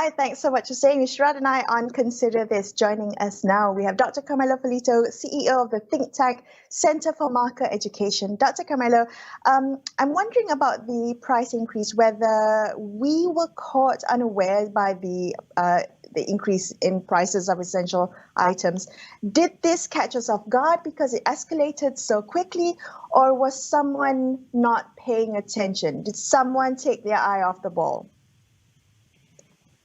Hi, thanks so much for staying with Sharaad and I on Consider This. Joining us now, we have Dr. Carmelo Ferlito, CEO of the think tank Center for Market Education. Dr. Carmelo, I'm wondering about the price increase, whether we were caught unaware by the increase in prices of essential items. Did this catch us off guard because it escalated so quickly, or was someone not paying attention? Did someone take their eye off the ball?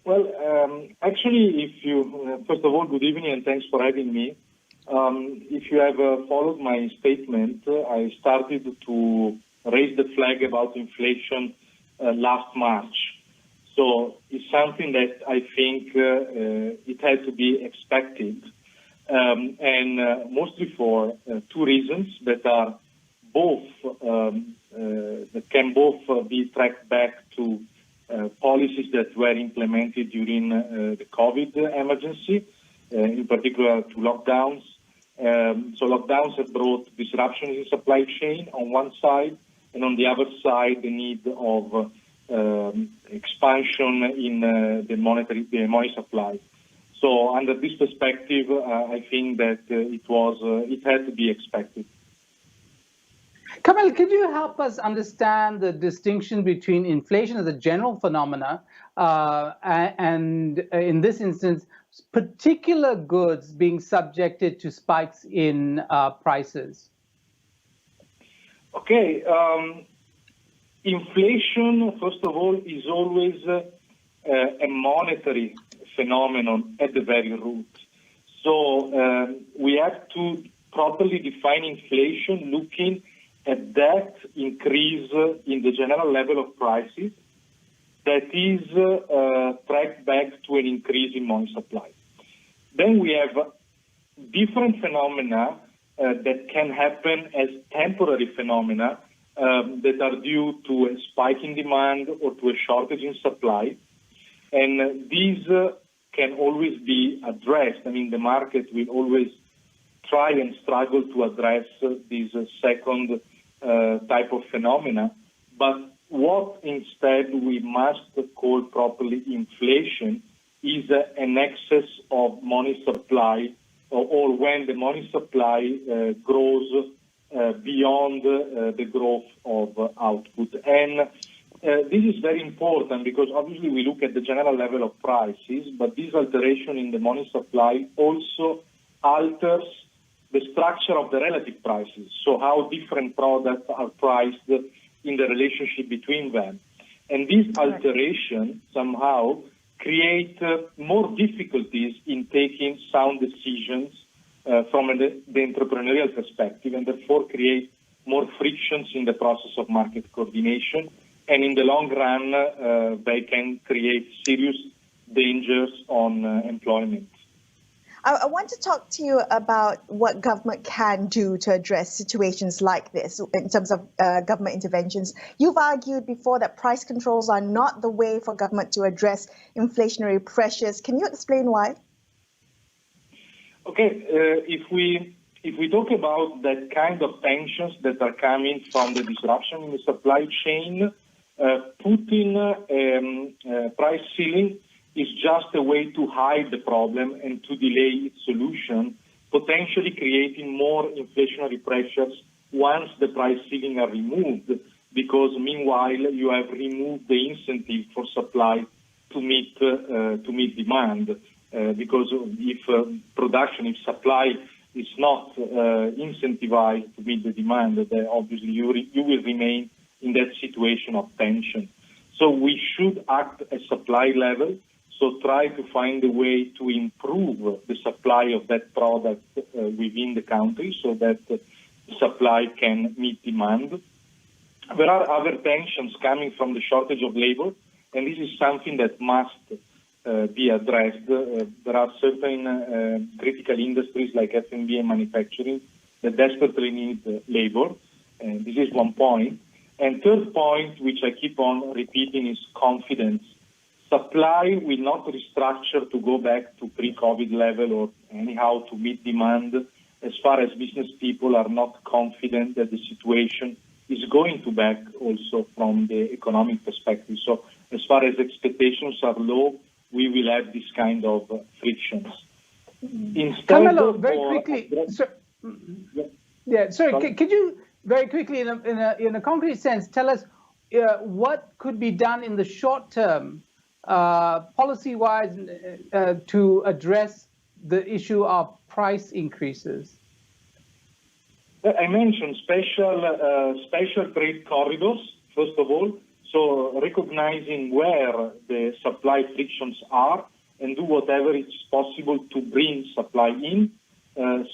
Well, actually, if you, first of all, good evening and thanks for having me. If you have followed my statement, I started to raise the flag about inflation last March. So it's something that I think it had to be expected, and mostly for two reasons that are both, that can both be tracked back to policies that were implemented during the COVID emergency, in particular to lockdowns. So lockdowns have brought disruptions in supply chain on one side, and on the other side, the need of expansion in the money supply. So under this perspective, I think that it had to be expected. Carmelo, could you help us understand the distinction between inflation as a general phenomena and, in this instance, particular goods being subjected to spikes in prices? Okay. Inflation, first of all, is always a monetary phenomenon at the very root. So we have to properly define inflation looking at that increase in the general level of prices that is tracked back to an increase in money supply. Then we have different phenomena that can happen as temporary phenomena that are due to a spike in demand or to a shortage in supply. And these can always be addressed. I mean, the market will always try and struggle to address this second type of phenomena. But what instead we must call properly inflation is an excess of money supply, or when the money supply grows beyond the growth of output. And this is very important because obviously we look at the general level of prices, but this alteration in the money supply also alters the structure of the relative prices, so how different products are priced in the relationship between them. And this alteration somehow create more difficulties in taking sound decisions from the entrepreneurial perspective, and therefore create more frictions in the process of market coordination. And in the long run, they can create serious dangers on employment. I want to talk to you about what government can do to address situations like this in terms of government interventions. You've argued before that price controls are not the way for government to address inflationary pressures. Can you explain why? Okay, if we talk about that kind of tensions that are coming from the disruption in the supply chain, putting price ceiling is just a way to hide the problem and to delay its solution, potentially creating more inflationary pressures once the price ceiling are removed, because meanwhile you have removed the incentive for supply to meet demand. Because if if supply is not incentivized to meet the demand, then obviously you will remain in that situation of tension. So we should act at supply level. So try to find a way to improve the supply of that product within the country so that the supply can meet demand. There are other tensions coming from the shortage of labor, and this is something that must be addressed. There are certain critical industries like F&B and manufacturing that desperately need labor, and this is one point. And third point, which I keep on repeating, is confidence. Supply will not restructure to go back to pre-COVID level or anyhow to meet demand as far as business people are not confident that the situation is going to back also from the economic perspective. So as far as expectations are low, we will have this kind of frictions. Instead, Carmelo, very quickly. Sorry. Could you very quickly, in a concrete sense, tell us what could be done in the short term, policy-wise, to address the issue of price increases? I mentioned special trade corridors, first of all, so recognizing where the supply frictions are and do whatever is possible to bring supply in.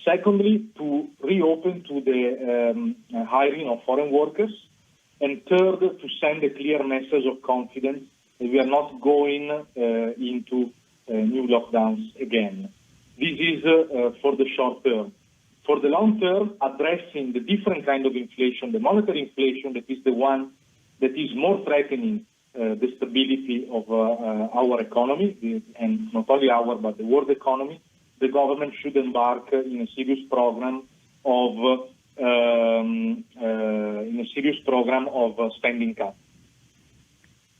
Secondly, to reopen to the hiring of foreign workers. And third, to send a clear message of confidence that we are not going into new lockdowns again. This is for the short term. For the long term, addressing the different kind of inflation, the monetary inflation, that is the one that is more threatening the stability of our economy, and not only our, but the world economy. The government should embark in a serious program of spending cuts.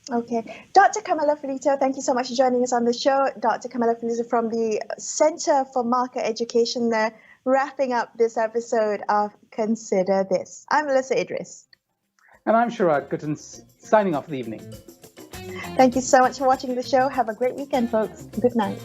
Okay. Dr. Carmelo Ferlito, thank you so much for joining us on the show. Dr. Carmelo Ferlito from the Center for Market Education there, wrapping up this episode of Consider This. I'm Melisa Idris. And I'm Sharaad, Kuttan, signing off for the evening. Thank you so much for watching the show. Have a great weekend, folks. Good night.